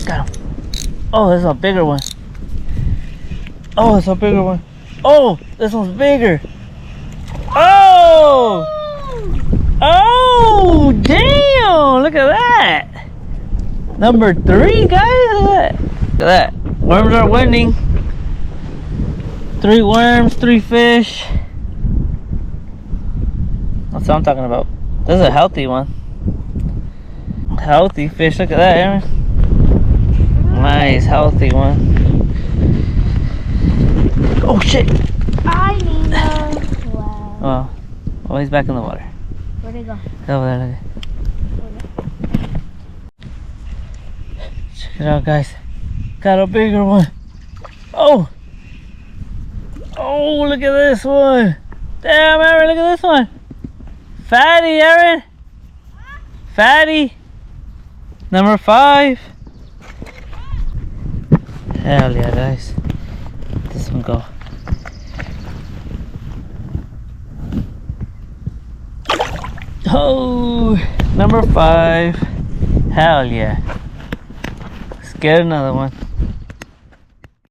Got him. Oh, this is a bigger one. Oh, it's a bigger one. Oh, this one's bigger. Oh! Oh, damn! Look at that. Number 3, guys. Look at that. Look at that. Worms are winning. 3 worms, 3 fish. That's what I'm talking about. This is a healthy one. Healthy fish. Look at that, Aaron. Nice, healthy one. Oh shit! I need a wow. Oh, he's back in the water. Where'd he go? Over there, look at. Check it out, guys. Got a bigger one. Oh! Oh, look at this one. Damn, Aaron, look at this one. Fatty, Aaron. Fatty. Number 5. Hell yeah, guys. This one go. Oh, number 5. Hell yeah. Let's get another one.